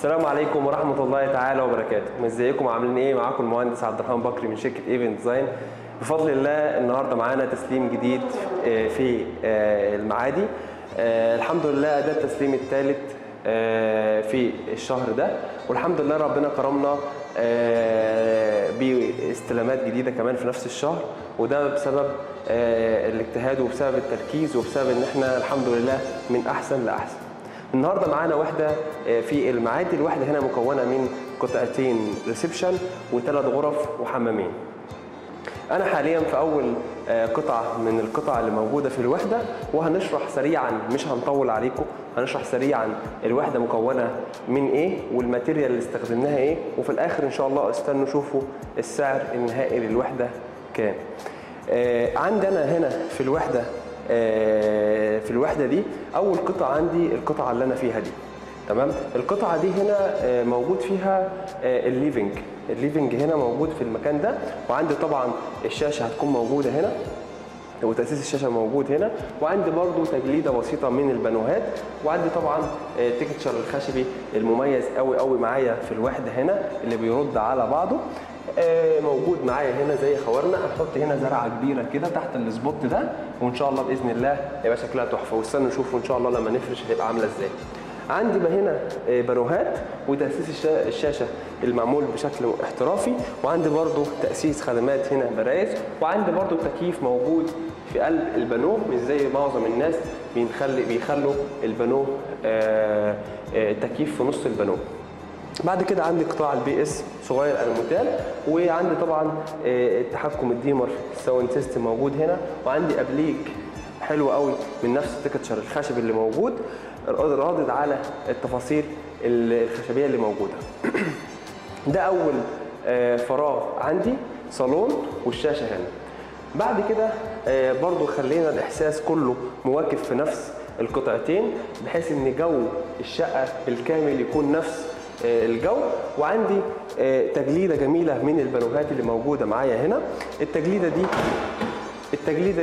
السلام عليكم ورحمة الله تعالى وبركاته. ازيكم عاملين ايه؟ معاكم المهندس عبد الرحمن بكري من شركة ايفنت ديزاين. بفضل الله النهارده معانا تسليم جديد في المعادي. الحمد لله ده التسليم الثالث في الشهر ده، والحمد لله ربنا كرمنا باستلامات جديدة كمان في نفس الشهر، وده بسبب الاجتهاد وبسبب التركيز وبسبب ان احنا الحمد لله من احسن لاحسن. النهارده معانا وحده في المعادي. الوحده هنا مكونه من قطعتين ريسبشن وثلاث غرف وحمامين. انا حاليا في اول قطعه من القطع اللي موجوده في الوحده، وهنشرح سريعا، مش هنطول عليكم، هنشرح سريعا الوحده مكونه من ايه والماتيريال اللي استخدمناها ايه، وفي الاخر ان شاء الله استنوا شوفوا السعر النهائي للوحده كام. عندنا هنا في الوحده دي اول قطعه عندي القطعه اللي انا فيها دي، تمام. القطعه دي هنا موجود فيها الليفنج هنا موجود في المكان ده، وعندي طبعا الشاشه هتكون موجوده هنا وتاسيس الشاشه موجود هنا، وعندي برضو تجليده بسيطه من البانوهات، وعندي طبعا تكتشر الخشبي المميز قوي قوي معايا في الوحده هنا اللي بيرد على بعضه. موجود معايا هنا زي خوارنا، هنحط هنا زرعه كبيره كده تحت السبوت ده، وان شاء الله باذن الله يبقى شكلها تحفه، واستنوا نشوفوا ان شاء الله لما نفرش هتبقى عامله ازاي. عندي بقى هنا بانوهات وتاسيس الشاشه المعمول بشكل احترافي، وعندي برضو تاسيس خدمات هنا برايز، وعندي برضو التكييف موجود في قلب البانوه، مش زي معظم الناس بيخلوا البانوه التكييف في نص البانوه. بعد كده عندي قطاع البي اس صغير الموتال، وعندي طبعا التحكم الديمر الساوند سيستم موجود هنا، وعندي ابليك حلو قوي من نفس التكتشر الخشب اللي موجود رادد على التفاصيل الخشبيه اللي موجوده. ده اول فراغ عندي صالون والشاشه هنا. بعد كده برضو خلينا الاحساس كله مواكب في نفس القطعتين، بحيث ان جو الشقه بالكامل يكون نفس الجو. وعندي تجليده جميله من البانوهات اللي موجوده معايا هنا. التجليده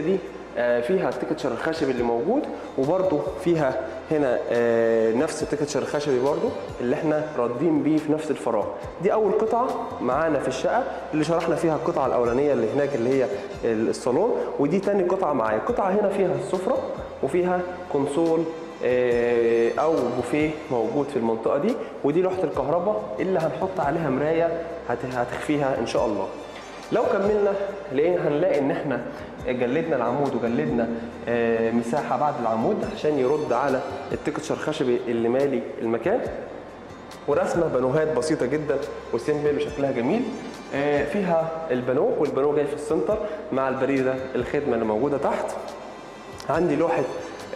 دي فيها التكتشر الخشبي اللي موجود، وبرده فيها هنا نفس التكتشر الخشبي برده اللي احنا رادين بيه في نفس الفراغ. دي اول قطعه معانا في الشقه اللي شرحنا فيها القطعه الاولانيه اللي هناك اللي هي الصالون، ودي تاني قطعه معايا. القطعه هنا فيها السفره وفيها كونسول او بوفيه موجود في المنطقه دي، ودي لوحه الكهرباء اللي هنحط عليها مرايه هتخفيها ان شاء الله. لو كملنا هنلاقي ان احنا جلدنا العمود وجلدنا مساحه بعد العمود عشان يرد على التكتشر الخشبي اللي مالي المكان، ورسمه بانوهات بسيطه جدا وسيمبل وشكلها جميل. فيها البانو، والبانو جاي في السنتر مع البريده الخدمه اللي موجوده تحت. عندي لوحه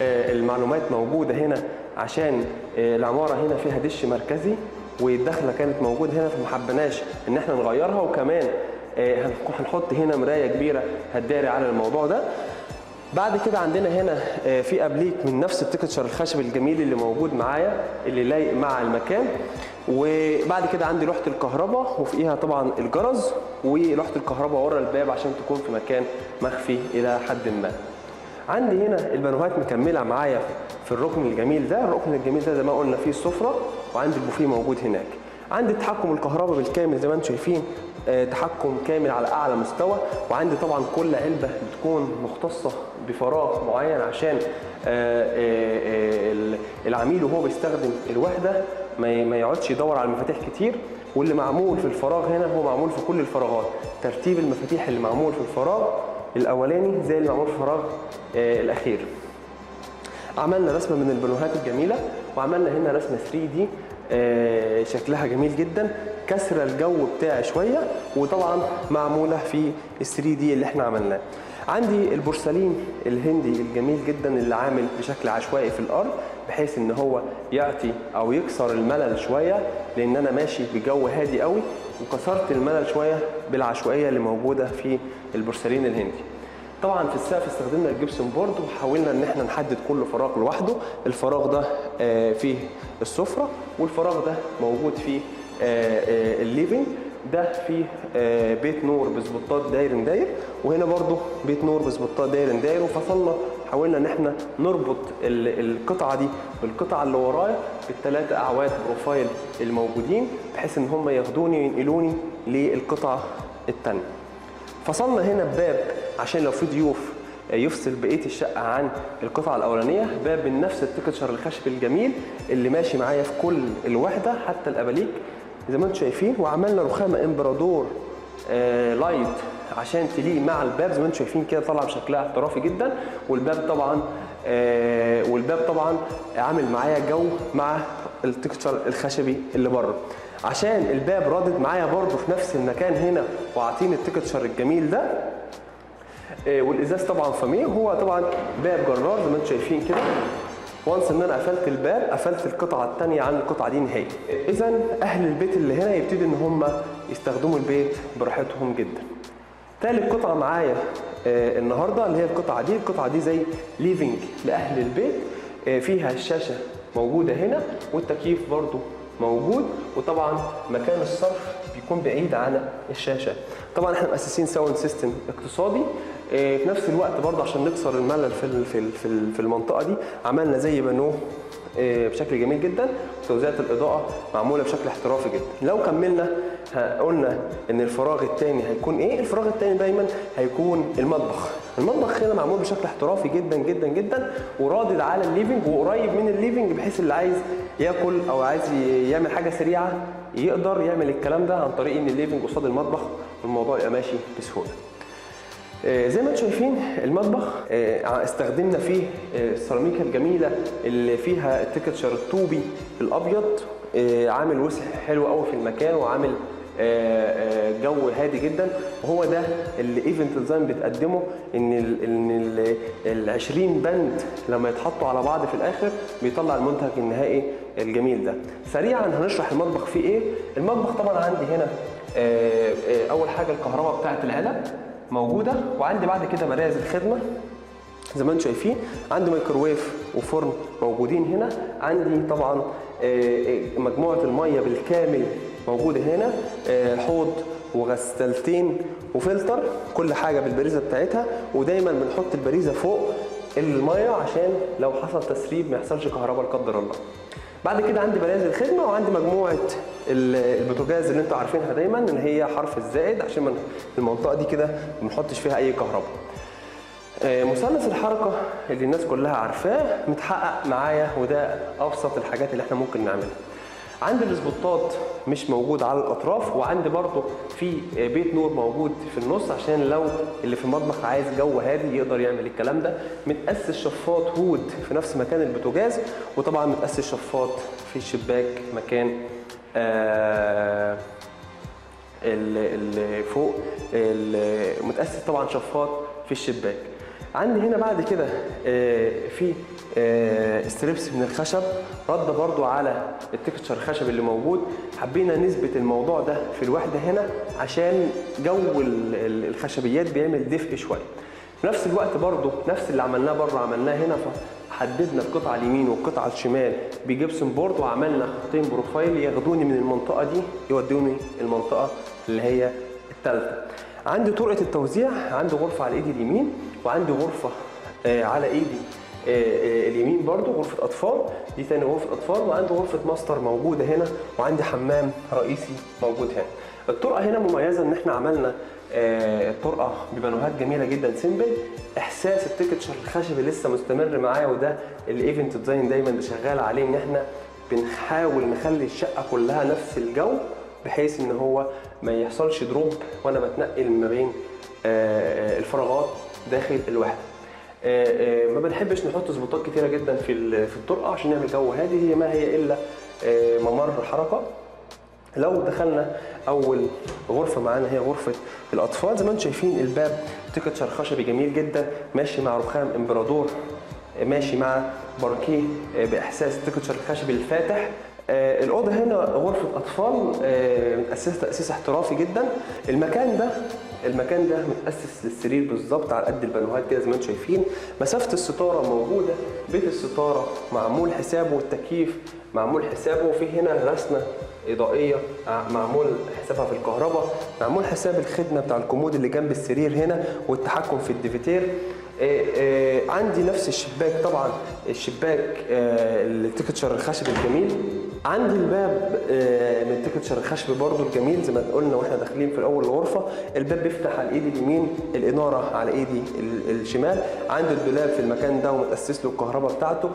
المعلومات موجوده هنا عشان العماره هنا فيها دش مركزي، والدخله كانت موجوده هنا فما حبناش ان احنا نغيرها، وكمان هنحط هنا مرايه كبيره هتداري على الموضوع ده. بعد كده عندنا هنا في ابليك من نفس التكتشر الخشب الجميل اللي موجود معايا اللي لايق مع المكان. وبعد كده عندي لوحه الكهرباء وفيها طبعا الجرس، ولوحه الكهرباء ورا الباب عشان تكون في مكان مخفي الى حد ما. عندي هنا البانوهات مكمله معايا في الركن الجميل ده. الركن الجميل ده زي ما قلنا فيه السفره، وعندي البوفيه موجود هناك. عندي التحكم الكهرباء بالكامل زي ما انتم شايفين، تحكم كامل على اعلى مستوى. وعندي طبعا كل علبه بتكون مختصه بفراغ معين عشان العميل وهو بيستخدم الوحده ما يقعدش يدور على المفاتيح كتير. واللي معمول في الفراغ هنا هو معمول في كل الفراغات، ترتيب المفاتيح اللي معمول في الفراغ الاولاني زي اللي معمول في الفراغ الاخير. عملنا رسمه من البانوهات الجميله، وعملنا هنا رسمه 3D شكلها جميل جدا، كسر الجو بتاعي شويه، وطبعا معموله في ال 3D اللي احنا عملناه. عندي البورسلين الهندي الجميل جدا اللي عامل بشكل عشوائي في الارض، بحيث ان هو يعطي او يكسر الملل شويه، لان انا ماشي بجو هادي قوي، وكسرت الملل شويه بالعشوائيه اللي موجوده في البورسلين الهندي. طبعا في السقف استخدمنا الجبسون بورد، وحاولنا ان احنا نحدد كل فراغ لوحده. الفراغ ده فيه السفره، والفراغ ده موجود فيه الليفنج، ده فيه بيت نور بسبوتات داير، وهنا برضو بيت نور بسبوتات داير، وفصلنا حاولنا ان احنا نربط القطعه دي بالقطعه اللي ورايا بالثلاثه اعواد بروفايل الموجودين، بحيث ان هم ياخدوني وينقلوني للقطعه الثانيه. فصلنا هنا بباب عشان لو في ضيوف يفصل بقيه الشقه عن القطعه الاولانيه، باب من نفس التكتشر الخشبي الجميل اللي ماشي معايا في كل الوحده حتى الاباليك زي ما انتم شايفين. وعملنا رخامه امبراطور لايت عشان تليق مع الباب زي ما انتم شايفين كده، طالعه بشكلها احترافي جدا. والباب طبعا عامل معايا جو مع التكتشر الخشبي اللي بره، عشان الباب رادد معايا برده في نفس المكان هنا وعاطين التكتشر الجميل ده. والازاز طبعا فاميه، هو طبعا باب جرار زي ما انتم شايفين كده. وانس ان انا قفلت الباب قفلت القطعه الثانيه عن القطعه دي نهائي. اذا اهل البيت اللي هنا يبتدي ان هم يستخدموا البيت براحتهم جدا. ثالث قطعه معايا النهارده اللي هي القطعه دي زي ليفنج لاهل البيت، فيها الشاشه موجوده هنا والتكييف برضو موجود، وطبعا مكان الصرف بيكون بعيد عن الشاشه. طبعا احنا مؤسسين ساوند سيستم اقتصادي. في نفس الوقت برضه عشان نكسر الملل في المنطقه دي عملنا زي بانو بشكل جميل جدا، وتوزيعات الاضاءه معموله بشكل احترافي جدا. لو كملنا قلنا ان الفراغ الثاني هيكون ايه؟ الفراغ الثاني دايما هيكون المطبخ. المطبخ هنا معمول بشكل احترافي جدا جدا جدا، ورادد على الليفنج وقريب من الليفنج، بحيث اللي عايز ياكل او عايز يعمل حاجه سريعه يقدر يعمل الكلام ده عن طريق ان الليفنج قصاد المطبخ والموضوع يبقى ماشي بسهوله. زي ما انتم شايفين المطبخ استخدمنا فيه السيراميكا الجميله اللي فيها التكتشر الطوبي الابيض، عامل وسع حلو قوي في المكان وعامل جو هادي جدا. وهو ده اللي ايفنت ديزاين بتقدمه، ان ال 20 بند لما يتحطوا على بعض في الاخر بيطلع المنتج النهائي الجميل ده. سريعا هنشرح المطبخ فيه ايه. المطبخ طبعا عندي هنا اول حاجه الكهرباء بتاعه العلب موجوده، وعندي بعد كده براز الخدمه زي ما انتم شايفين. عندي ميكروويف وفرن موجودين هنا. عندي طبعا مجموعه الميه بالكامل موجوده هنا، حوض وغسالتين وفلتر، كل حاجه بالبريزه بتاعتها. ودايما بنحط البريزه فوق الميه عشان لو حصل تسريب ما يحصلش كهرباء لا قدر الله. بعد كده عندي براز الخدمه، وعندي مجموعه البوتاجاز اللي انتوا عارفينها دايما اللي هي حرف الزائد، عشان المنطقه دي كده ما نحطش فيها اي كهرباء. مثلث الحركه اللي الناس كلها عارفاه متحقق معايا، وده ابسط الحاجات اللي احنا ممكن نعملها. عندي الاسبوتات مش موجود على الاطراف، وعندي برضو في بيت نور موجود في النص عشان لو اللي في المطبخ عايز جو هادي يقدر يعمل الكلام ده. متأسس شفاط هود في نفس مكان البوتاجاز، وطبعا متأسس شفاط في الشباك مكان اللي فوق متأسس طبعا شفاط في الشباك. عندي هنا بعد كده في ستريبس من الخشب رد برضو على التكتشر الخشب اللي موجود. حبينا نثبت الموضوع ده في الوحده هنا عشان جو الخشبيات بيعمل دفء شويه. في نفس الوقت برضو نفس اللي عملناه بره عملناه هنا، فحددنا القطعه اليمين والقطعه الشمال بجبسون بورد، وعملنا خطين بروفايل ياخدوني من المنطقه دي يودوني المنطقه اللي هي الثالثه. عندي طرقه التوزيع، عندي غرفه على ايدي اليمين، وعندي غرفه على ايدي اليمين برضو غرفه اطفال، دي تاني غرفه اطفال، وعندي غرفه ماستر موجوده هنا، وعندي حمام رئيسي موجود هنا. الطرقه هنا مميزه ان احنا عملنا طرقه ببانوهات جميله جدا سيمبل. احساس التكتشر الخشبي لسه مستمر معايا، وده اللي ايفنت ديزاين دايما شغال عليه، ان احنا بنحاول نخلي الشقه كلها نفس الجو بحيث ان هو ما يحصلش دروب وانا بتنقل ما بين الفراغات داخل الوحده. ما بنحبش نحط سبوتات كتيره جدا في الطرقه عشان نعمل جو هادي، هي ما هي الا ممر حركه. لو دخلنا اول غرفه معانا هي غرفه الاطفال، زي ما انتم شايفين الباب تكتشر خشبي جميل جدا ماشي مع رخام امبراطور، ماشي مع باركيه باحساس التكتشر الخشبي الفاتح. الاوضه هنا غرفه اطفال متاسسه تاسيس احترافي جدا. المكان ده متاسس للسرير بالظبط على قد البانوهات كده زي ما انتم شايفين. مسافه الستاره موجوده، بيت الستاره معمول حسابه، والتكييف معمول حسابه، وفي هنا رسمه اضائيه معمول حسابها في الكهرباء، معمول حساب الخدمه بتاع الكومود اللي جنب السرير هنا، والتحكم في الديفيتير. عندي نفس الشباك، طبعا الشباك التكتشر الخشب الجميل. عندي الباب من التكتشر الخشب برضو الجميل زي ما قلنا واحنا داخلين في اول الغرفه. الباب بيفتح على ايدي اليمين، الاناره على ايدي الشمال. عندي الدولاب في المكان ده ومتاسس له الكهرباء بتاعته.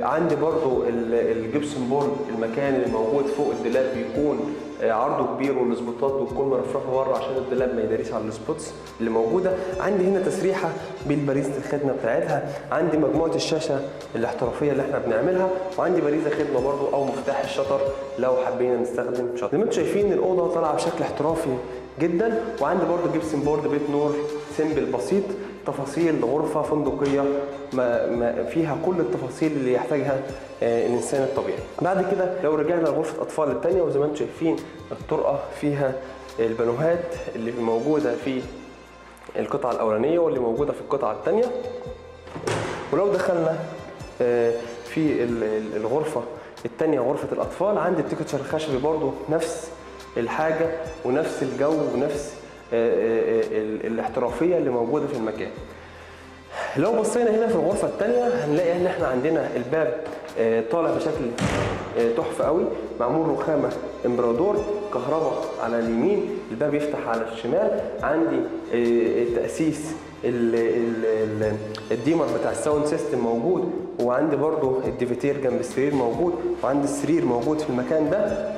عندي برضو الجبسون بورد، المكان اللي موجود فوق الدولاب بيكون عرضه كبير والسبوتات بتكون مرفرفه بره عشان الدولاب ما يداريش على السبوتس اللي موجوده. عندي هنا تسريحه بالبريزه الخدمه بتاعتها. عندي مجموعه الشاشه الاحترافيه اللي احنا بنعملها، وعندي بريزه خدمه برضو او مفتاح الشطر لو حبينا نستخدم شطر. زي ما انتم شايفين الاوضه طالعه بشكل احترافي جدا. وعندي برضو جبسن بورد بيت نور سيمبل بسيط، تفاصيل غرفه فندقيه ما فيها كل التفاصيل اللي يحتاجها الانسان الطبيعي. بعد كده لو رجعنا لغرفه اطفال الثانيه، وزي ما انتم شايفين الطرقه فيها البانوهات اللي موجوده في القطعه الاولانيه واللي موجوده في القطعه الثانيه. ولو دخلنا في الغرفه الثانيه غرفه الاطفال، عندي التكتشر الخشبي برضو نفس الحاجه ونفس الجو ونفس الاحترافيه اللي موجوده في المكان. لو بصينا هنا في الغرفه الثانيه هنلاقي ان احنا عندنا الباب طالع بشكل تحفه قوي، معمول رخامه امبرادور، كهرباء على اليمين، الباب يفتح على الشمال. عندي تاسيس الديمر بتاع الساوند سيستم موجود، وعندي برضو الديفيتير جنب السرير موجود، وعندي السرير موجود في المكان ده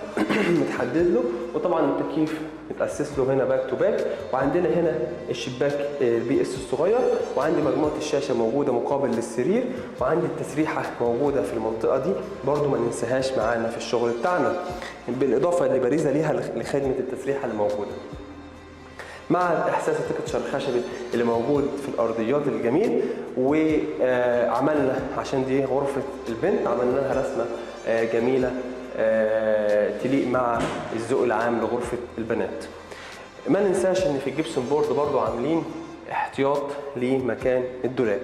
متحدد له، وطبعا التكييف متاسس له هنا باك تو باك. وعندنا هنا الشباك البي اس الصغير، وعندي مجموعه الشاشه موجوده مقابل للسرير، وعندي التسريحه موجوده في المنطقه دي برضو ما ننساهاش معانا في الشغل بتاعنا، بالاضافه لبريزه ليها لخدمه التسريحه اللي موجوده، مع احساس التكتشر الخشبي اللي موجود في الارضيات الجميل. وعملنا عشان دي غرفه البنت عملنا لها رسمه جميله تليق مع الذوق العام لغرفه البنات. ما ننساش ان في الجبسون بورد برضو عاملين احتياط لمكان الدولاب.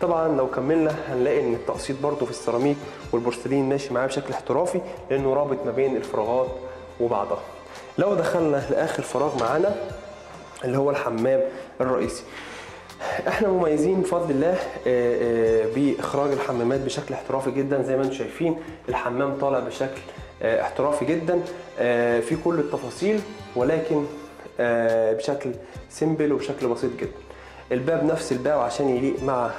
طبعا لو كملنا هنلاقي ان التقسيط برضو في السيراميك والبورسلين ماشي معاه بشكل احترافي، لانه رابط ما بين الفراغات وبعضها. لو دخلنا لاخر فراغ معانا اللي هو الحمام الرئيسي، احنا مميزين بفضل الله باخراج الحمامات بشكل احترافي جدا. زي ما انتم شايفين الحمام طالع بشكل احترافي جدا في كل التفاصيل، ولكن بشكل سيمبل وبشكل بسيط جدا. الباب نفس الباب عشان يليق مع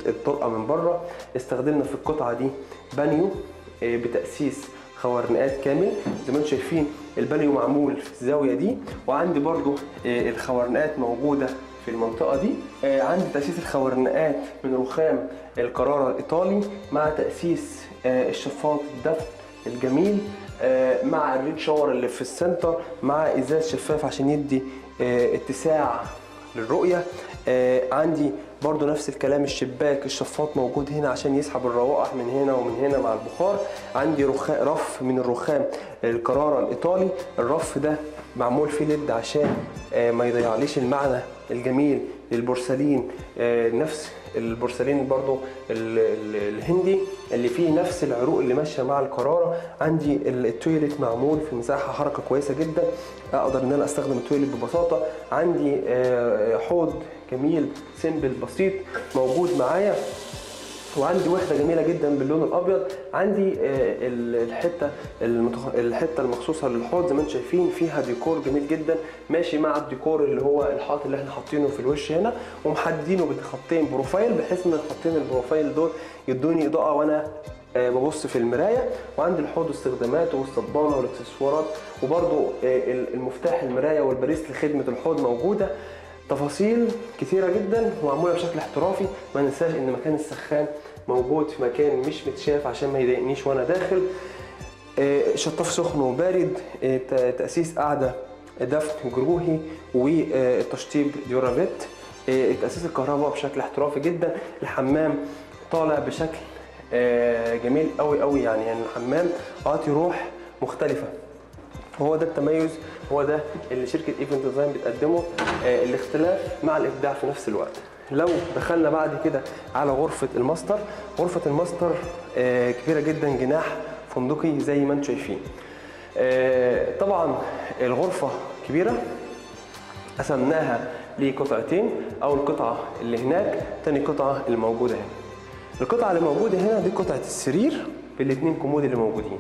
الطرقه من بره. استخدمنا في القطعه دي بانيو بتاسيس خوارنقات كامل. زي ما انتم شايفين البانيو معمول في الزاويه دي، وعندي برضو الخوارنقات موجوده في المنطقه دي. عندي تاسيس الخوارنقات من رخام القرارة الايطالي، مع تاسيس الشفاط الدفن الجميل، مع الريد شاور اللي في السنتر، مع ازاز شفاف عشان يدي اتساع للرؤيه. عندي برضو نفس الكلام، الشباك الشفاط موجود هنا عشان يسحب الروائح من هنا ومن هنا مع البخار. عندي رف من الرخام القرارة الايطالي، الرف ده معمول فيه ليد عشان ما يضيعليش المعنى الجميل للبورسلين. نفس البورسلين برضو الهندي اللي فيه نفس العروق اللي ماشيه مع القراره. عندي التويليت معمول في مساحه حركه كويسه جدا، اقدر ان انا استخدم التويليت ببساطه. عندي حوض جميل سيمبل بسيط موجود معايا، وعندي وحده جميله جدا باللون الابيض. عندي الحته المخصوصه للحوض زي ما انتم شايفين فيها ديكور جميل جدا ماشي مع الديكور اللي هو الحائط اللي احنا حاطينه في الوش هنا، ومحددينه بخطين بروفايل، بحيث ان الخطين البروفايل دول يدوني اضاءه وانا ببص في المرايه. وعندي الحوض استخداماته والصبانه والاكسسوارات، وبرده المفتاح المرايه والبريس لخدمه الحوض موجوده. تفاصيل كتيرة جدا ومعمولة بشكل احترافي. ما ننساش ان مكان السخان موجود في مكان مش متشاف عشان ما يضايقنيش وانا داخل. شطاف سخن وبارد، تأسيس قاعدة دفن جروهي، وتشطيب ديورافيت، تأسيس الكهرباء بشكل احترافي جدا. الحمام طالع بشكل جميل قوي قوي، يعني الحمام عاطي روح مختلفة. وهو ده التميز، هو ده اللي شركه ايفنت ديزاين بتقدمه، الاختلاف مع الابداع في نفس الوقت. لو دخلنا بعد كده على غرفه الماستر، غرفه الماستر كبيره جدا، جناح فندقي زي ما انتم شايفين. طبعا الغرفه كبيره، قسمناها لقطعتين، اول قطعه اللي هناك، تاني قطعه اللي موجوده هنا. القطعه اللي موجوده هنا دي قطعه السرير بالاثنين كومود اللي موجودين.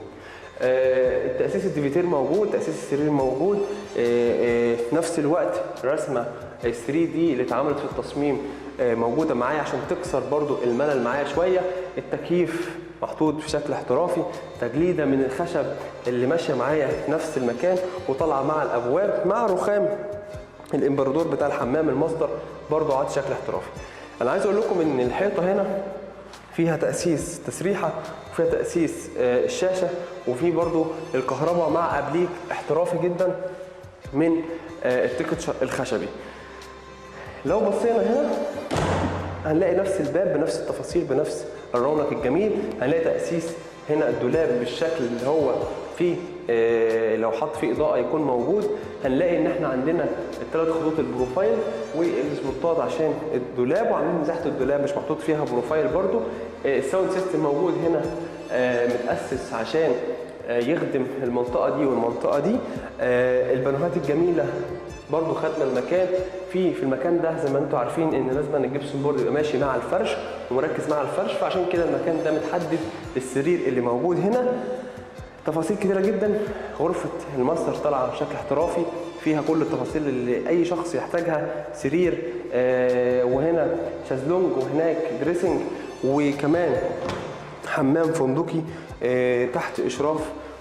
التأسيس الديفيتير موجود، تأسيس السرير موجود. في نفس الوقت رسمة 3 دي اللي اتعملت في التصميم موجودة معايا عشان تكسر برضو الملل معايا شوية. التكييف محطوط في شكل احترافي، تجليدة من الخشب اللي ماشية معايا في نفس المكان وطالعة مع الأبواب مع رخام الامبرادور بتاع الحمام المصدر برضو عاد شكل احترافي. أنا عايز أقول لكم إن الحيطة هنا فيها تأسيس تسريحة وفيها تأسيس الشاشة، وفي برضو الكهرباء مع أبليك احترافي جدا من التكتشر الخشبي. لو بصينا هنا هنلاقي نفس الباب بنفس التفاصيل بنفس الرونق الجميل. هنلاقي تأسيس هنا الدولاب بالشكل اللي هو فيه لو حط فيه إضاءة يكون موجود. هنلاقي إن احنا عندنا الثلاث خطوط البروفايل والسبوتات عشان الدولاب، وعاملين مساحة الدولاب مش محطوط فيها بروفايل برضو. الساوند سيستم موجود هنا متأسس عشان يخدم المنطقة دي والمنطقة دي. البانوهات الجميلة برضو خدنا المكان في المكان ده. زي ما انتم عارفين ان لازم الجبسون بورد يبقى ماشي مع الفرش ومركز مع الفرش، فعشان كده المكان ده متحدد للسرير اللي موجود هنا. تفاصيل كتيرة جدا. غرفة الماستر طالعة بشكل احترافي فيها كل التفاصيل اللي اي شخص يحتاجها. سرير وهنا شازلونج وهناك دريسنج، وكمان حمام فندقي تحت اشراف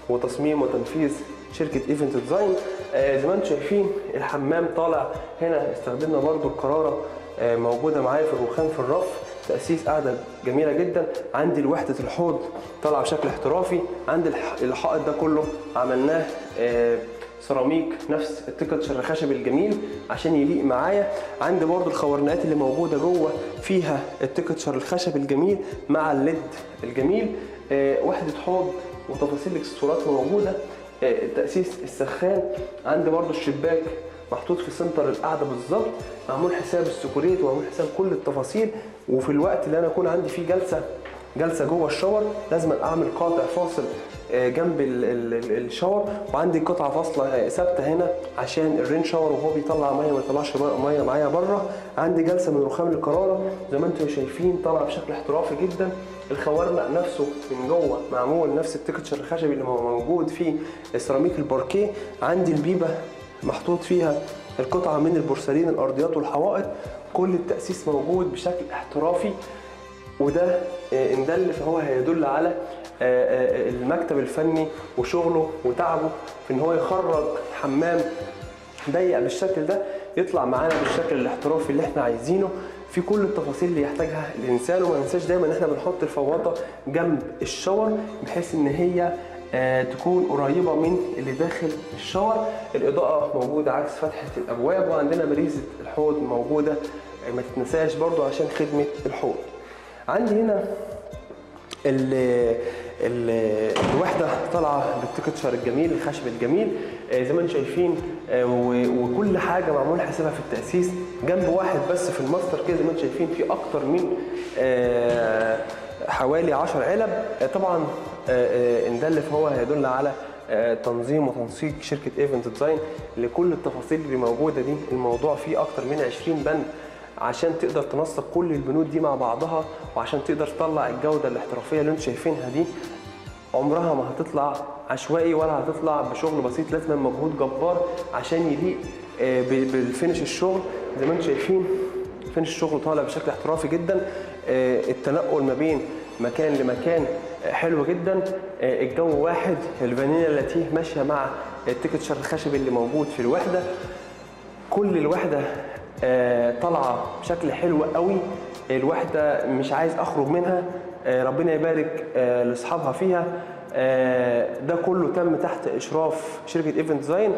وتصميم وتنفيذ شركة ايفنت ديزاين. زي ما انتم شايفين الحمام طالع هنا، استخدمنا برضو القرارة موجودة معايا في الرخام في الرف. تأسيس قاعدة جميلة جدا. عندي وحدة الحوض طالعة بشكل احترافي. عندي الحائط ده كله عملناه سيراميك نفس التكتشر الخشبي الجميل عشان يليق معايا. عندي برضو الخورنات اللي موجودة جوه فيها التكتشر الخشبي الجميل مع الليد الجميل. وحدة حوض وتفاصيل الاكسسوارات موجودة. تأسيس السخان. عندي برضو الشباك محطوط في سنتر القعده بالظبط، معمول حساب السكوريت ومعمول حساب كل التفاصيل. وفي الوقت اللي انا اكون عندي فيه جلسه جوه الشاور لازم اعمل قاطع فاصل جنب الشاور، وعندي قطعه فاصله ثابته هنا عشان الرين شاور وهو بيطلع ميه ما يطلعش ميه معايا بره. عندي جلسه من رخام القراره زي ما انتم شايفين طالعه بشكل احترافي جدا. الخوارنق نفسه من جوه معمول نفس التكتشر الخشبي اللي موجود فيه السيراميك الباركيه. عندي البيبه محطوط فيها القطعه من البورسلين الارضيات والحوائط. كل التاسيس موجود بشكل احترافي، وده ان دل فهو هيدل على المكتب الفني وشغله وتعبه في ان هو يخرج حمام ضيق بالشكل ده يطلع معانا بالشكل الاحترافي اللي احنا عايزينه في كل التفاصيل اللي يحتاجها الانسان. وما ننساش دايما ان احنا بنحط الفواطه جنب الشاور بحيث ان هي تكون قريبه من اللي داخل الشاور. الاضاءه موجوده عكس فتحه الابواب، وعندنا بريزه الحوض موجوده ما تتنساش برضو عشان خدمه الحوض. عندي هنا الوحده طالعه بالتكتشر الجميل الخشب الجميل زي ما انتم شايفين، وكل حاجه معمول حسابها في التاسيس. جنب واحد بس في الماستر كده زي ما انتم شايفين في اكتر من حوالي 10 علب. طبعا ان دل فهو هيدل على تنظيم وتنسيق شركه ايفنت ديزاين لكل التفاصيل اللي موجوده دي. الموضوع فيه اكتر من 20 بند عشان تقدر تنسق كل البنود دي مع بعضها، وعشان تقدر تطلع الجوده الاحترافيه اللي انتم شايفينها دي. عمرها ما هتطلع عشوائي ولا هتطلع بشغل بسيط، لازم مجهود جبار عشان يليق بالفينش الشغل. زي ما انتم شايفين فينش الشغل طالع بشكل احترافي جدا. التنقل ما بين مكان لمكان حلو جدا. الجو واحد. الفانيلا لاتيه ماشيه مع التكتشر الخشبي اللي موجود في الوحده. كل الوحده طالعه بشكل حلو قوي. الوحده مش عايز اخرج منها، ربنا يبارك لاصحابها فيها. ده كله تم تحت اشراف شركه ايفنت ديزاين.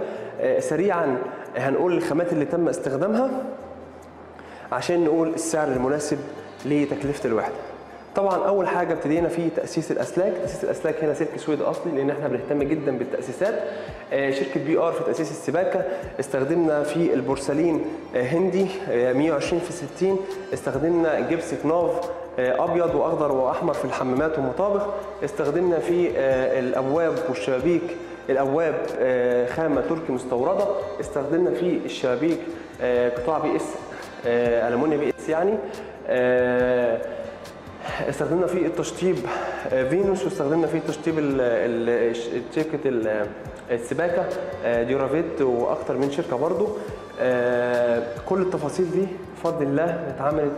سريعا هنقول الخامات اللي تم استخدامها عشان نقول السعر المناسب لتكلفه الوحده. طبعا اول حاجه ابتدينا في تاسيس الاسلاك. تاسيس الاسلاك هنا سلك سويد اصلي لان احنا بنهتم جدا بالتاسيسات. شركه بي ار في تاسيس السباكه استخدمنا في البورسلين هندي 120 في 60. استخدمنا جبس كناف ابيض واخضر واحمر في الحمامات والمطابخ. استخدمنا في الابواب والشبابيك الابواب خامه تركي مستورده. استخدمنا في الشبابيك قطاع بي اس، ألمونيا بي اس يعني. استخدمنا فيه التشطيب فينوس، واستخدمنا فيه تشطيب شركه السباكه ديورافيت، واكتر من شركه برضو. كل التفاصيل دي بفضل الله اتعملت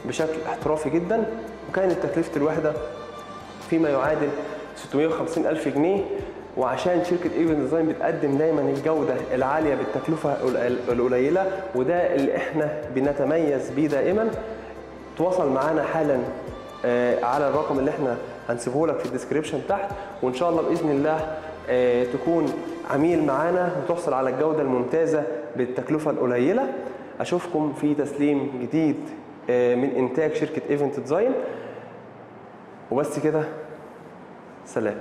بشكل احترافي جدا، وكانت تكلفه الوحده فيما يعادل 650,000 جنيه. وعشان شركه ايفن ديزاين بتقدم دايما الجوده العاليه بالتكلفه القليله، وده اللي احنا بنتميز بيه دائما. تواصل معانا حالا على الرقم اللي احنا هنسيبه لك في الديسكريبشن تحت، وان شاء الله باذن الله تكون عميل معانا وتحصل على الجوده الممتازه بالتكلفه القليله. اشوفكم في تسليم جديد من انتاج شركه ايفنت ديزاين، وبس كده، سلام.